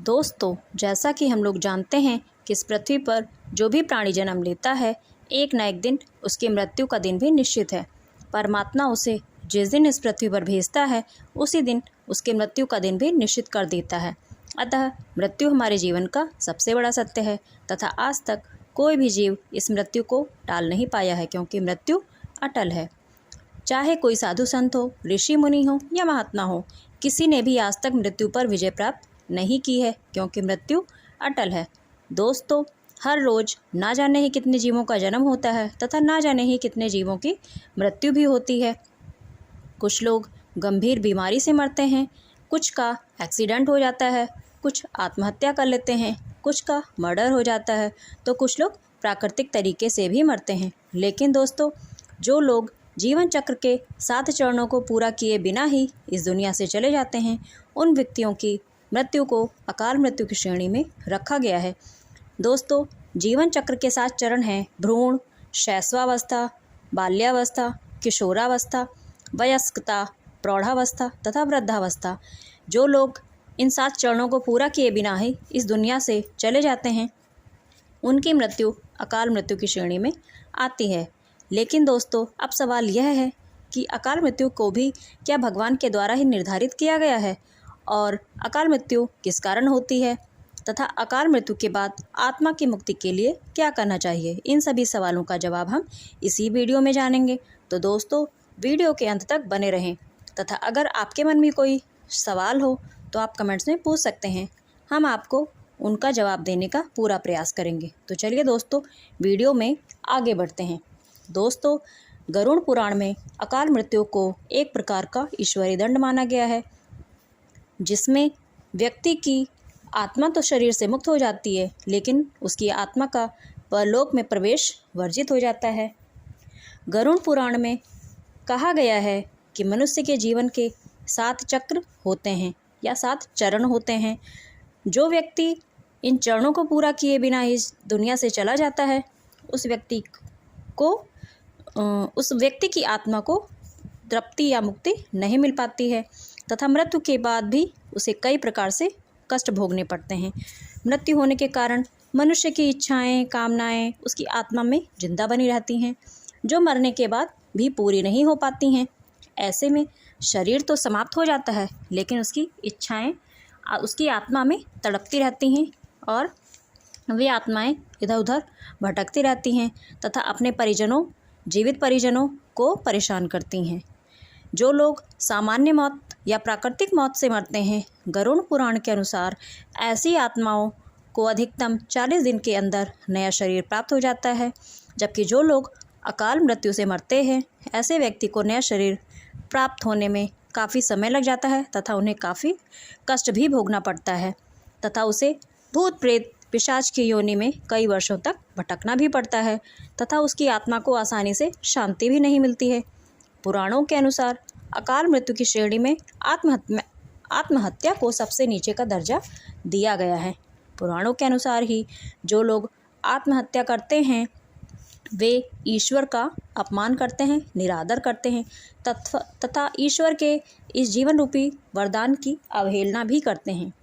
दोस्तों, जैसा कि हम लोग जानते हैं कि इस पृथ्वी पर जो भी प्राणी जन्म लेता है, एक न एक दिन उसकी मृत्यु का दिन भी निश्चित है। परमात्मा उसे जिस दिन इस पृथ्वी पर भेजता है, उसी दिन उसकी मृत्यु का दिन भी निश्चित कर देता है। अतः मृत्यु हमारे जीवन का सबसे बड़ा सत्य है तथा आज तक कोई भी जीव इस मृत्यु को टाल नहीं पाया है, क्योंकि मृत्यु अटल है। चाहे कोई साधु संत हो, ऋषि मुनि हो या महात्मा हो, किसी ने भी आज तक मृत्यु पर विजय प्राप्त नहीं की है, क्योंकि मृत्यु अटल है। दोस्तों, हर रोज़ ना जाने ही कितने जीवों का जन्म होता है तथा ना जाने ही कितने जीवों की मृत्यु भी होती है। कुछ लोग गंभीर बीमारी से मरते हैं, कुछ का एक्सीडेंट हो जाता है, कुछ आत्महत्या कर लेते हैं, कुछ का मर्डर हो जाता है, तो कुछ लोग प्राकृतिक तरीके से भी मरते हैं। लेकिन दोस्तों, जो लोग जीवन चक्र के 7 चरणों को पूरा किए बिना ही इस दुनिया से चले जाते हैं, उन व्यक्तियों की मृत्यु को अकाल मृत्यु की श्रेणी में रखा गया है। दोस्तों, जीवन चक्र के 7 चरण हैं: भ्रूण, शैशवावस्था, बाल्यावस्था, किशोरावस्था, वयस्कता, प्रौढ़ावस्था तथा वृद्धावस्था। जो लोग इन 7 चरणों को पूरा किए बिना ही इस दुनिया से चले जाते हैं, उनकी मृत्यु अकाल मृत्यु की श्रेणी में आती है। लेकिन दोस्तों, अब सवाल यह है कि अकाल मृत्यु को भी क्या भगवान के द्वारा ही निर्धारित किया गया है, और अकाल मृत्यु किस कारण होती है तथा अकाल मृत्यु के बाद आत्मा की मुक्ति के लिए क्या करना चाहिए? इन सभी सवालों का जवाब हम इसी वीडियो में जानेंगे। तो दोस्तों, वीडियो के अंत तक बने रहें तथा अगर आपके मन में कोई सवाल हो तो आप कमेंट्स में पूछ सकते हैं, हम आपको उनका जवाब देने का पूरा प्रयास करेंगे। तो चलिए दोस्तों, वीडियो में आगे बढ़ते हैं। दोस्तों, गरुड़ पुराण में अकाल मृत्यु को एक प्रकार का ईश्वरीय दंड माना गया है, जिसमें व्यक्ति की आत्मा तो शरीर से मुक्त हो जाती है, लेकिन उसकी आत्मा का परलोक में प्रवेश वर्जित हो जाता है। गरुड़ पुराण में कहा गया है कि मनुष्य के जीवन के 7 चक्र होते हैं या 7 चरण होते हैं। जो व्यक्ति इन चरणों को पूरा किए बिना इस दुनिया से चला जाता है, उस व्यक्ति की आत्मा को तृप्ति या मुक्ति नहीं मिल पाती है तथा मृत्यु के बाद भी उसे कई प्रकार से कष्ट भोगने पड़ते हैं। मृत्यु होने के कारण मनुष्य की इच्छाएं, कामनाएं उसकी आत्मा में जिंदा बनी रहती हैं, जो मरने के बाद भी पूरी नहीं हो पाती हैं। ऐसे में शरीर तो समाप्त हो जाता है, लेकिन उसकी इच्छाएं उसकी आत्मा में तड़पती रहती हैं और वे आत्माएं इधर उधर भटकती रहती हैं तथा अपने जीवित परिजनों को परेशान करती हैं। जो लोग सामान्य मौत या प्राकृतिक मौत से मरते हैं, गरुड़ पुराण के अनुसार ऐसी आत्माओं को अधिकतम 40 दिन के अंदर नया शरीर प्राप्त हो जाता है, जबकि जो लोग अकाल मृत्यु से मरते हैं, ऐसे व्यक्ति को नया शरीर प्राप्त होने में काफ़ी समय लग जाता है तथा उन्हें काफ़ी कष्ट भी भोगना पड़ता है तथा उसे भूत प्रेत पिशाच की योनि में कई वर्षों तक भटकना भी पड़ता है तथा उसकी आत्मा को आसानी से शांति भी नहीं मिलती है। पुराणों के अनुसार अकाल मृत्यु की श्रेणी में आत्महत्या को सबसे नीचे का दर्जा दिया गया है। पुराणों के अनुसार ही जो लोग आत्महत्या करते हैं, वे ईश्वर का अपमान करते हैं, निरादर करते हैं तथा ईश्वर के इस जीवन रूपी वरदान की अवहेलना भी करते हैं।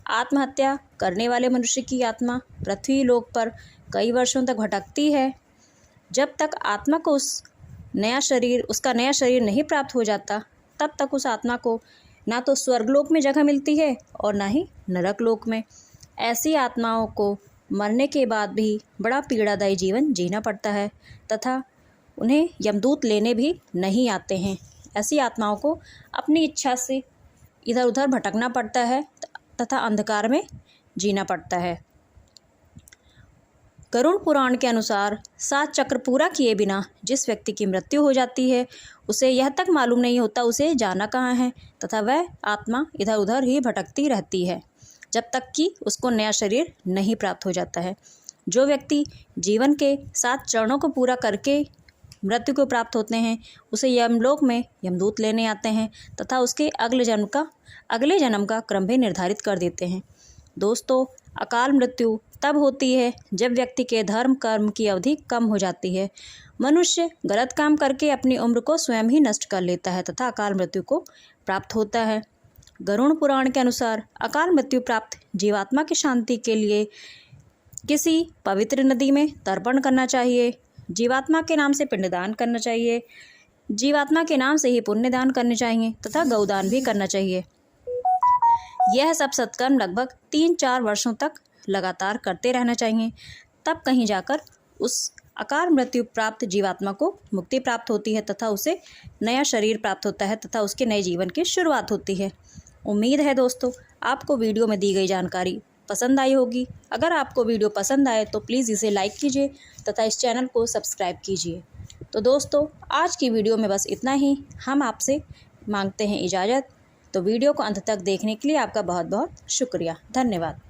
आत्महत्या करने वाले मनुष्य की आत्मा पृथ्वी लोक पर कई वर्षों तक भटकती है। जब तक आत्मा को उसका नया शरीर नहीं प्राप्त हो जाता, तब तक उस आत्मा को ना तो स्वर्गलोक में जगह मिलती है और ना ही नरक लोक में। ऐसी आत्माओं को मरने के बाद भी बड़ा पीड़ादायी जीवन जीना पड़ता है तथा उन्हें यमदूत लेने भी नहीं आते हैं। ऐसी आत्माओं को अपनी इच्छा से इधर उधर भटकना पड़ता है तथा अंधकार में जीना पड़ता है। गरुड़ पुराण के अनुसार 7 चक्र पूरा किए बिना जिस व्यक्ति की मृत्यु हो जाती है, उसे यह तक मालूम नहीं होता उसे जाना कहाँ है तथा वह आत्मा इधर उधर ही भटकती रहती है जब तक कि उसको नया शरीर नहीं प्राप्त हो जाता है। जो व्यक्ति जीवन के 7 चरणों को पूरा करके मृत्यु को प्राप्त होते हैं, उसे यमलोक में यमदूत लेने आते हैं तथा उसके अगले जन्म का क्रम भी निर्धारित कर देते हैं। दोस्तों, अकाल मृत्यु तब होती है जब व्यक्ति के धर्म कर्म की अवधि कम हो जाती है। मनुष्य गलत काम करके अपनी उम्र को स्वयं ही नष्ट कर लेता है तथा अकाल मृत्यु को प्राप्त होता है। गरुड़ पुराण के अनुसार अकाल मृत्यु प्राप्त जीवात्मा की शांति के लिए किसी पवित्र नदी में तर्पण करना चाहिए, जीवात्मा के नाम से पिंडदान करना चाहिए, जीवात्मा के नाम से ही पुण्यदान करने चाहिए तथा गौदान भी करना चाहिए। यह सब सत्कर्म लगभग 3-4 वर्षों तक लगातार करते रहना चाहिए। तब कहीं जाकर उस अकाल मृत्यु प्राप्त जीवात्मा को मुक्ति प्राप्त होती है तथा उसे नया शरीर प्राप्त होता है तथा उसके नए जीवन की शुरुआत होती है। उम्मीद है दोस्तों आपको वीडियो में दी गई जानकारी पसंद आई होगी। अगर आपको वीडियो पसंद आए तो प्लीज़ इसे लाइक कीजिए तथा इस चैनल को सब्सक्राइब कीजिए। तो दोस्तों आज की वीडियो में बस इतना ही। हम आपसे मांगते हैं इजाज़त। तो वीडियो को अंत तक देखने के लिए आपका बहुत बहुत शुक्रिया। धन्यवाद।